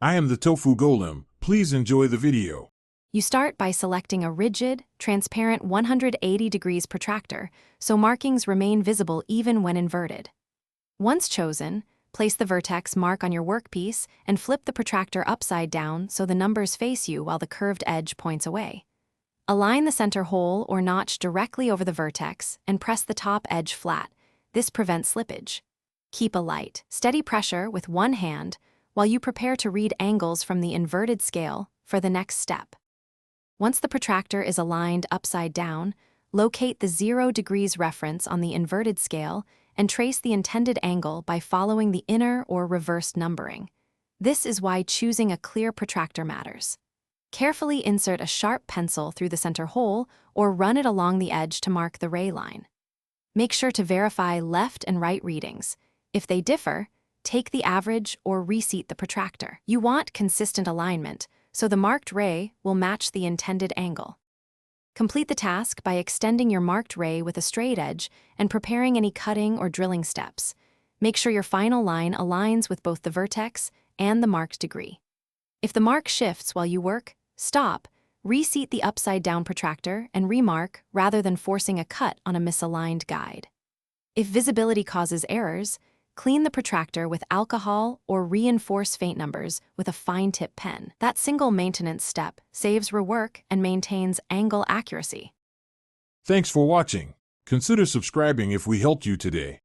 I am the tofu golem. Please enjoy the video. You start by selecting a rigid, transparent 180 degrees protractor so markings remain visible even when inverted. Once chosen, place the vertex mark on your workpiece and flip the protractor upside down so the numbers face you while the curved edge points away. Align the center hole or notch directly over the vertex and press the top edge flat. This prevents slippage. Keep a light, steady pressure with one hand while you prepare to read angles from the inverted scale for the next step. Once the protractor is aligned upside down, locate the 0 degrees reference on the inverted scale and trace the intended angle by following the inner or reversed numbering. This is why choosing a clear protractor matters. Carefully insert a sharp pencil through the center hole or run it along the edge to mark the ray line. Make sure to verify left and right readings. If they differ, take the average or reseat the protractor. You want consistent alignment, so the marked ray will match the intended angle. Complete the task by extending your marked ray with a straight edge and preparing any cutting or drilling steps. Make sure your final line aligns with both the vertex and the marked degree. If the mark shifts while you work, stop, reseat the upside-down protractor, and remark rather than forcing a cut on a misaligned guide. If visibility causes errors, clean the protractor with alcohol or reinforce faint numbers with a fine-tip pen. That single maintenance step saves rework and maintains angle accuracy. Thanks for watching. Consider subscribing if we helped you today.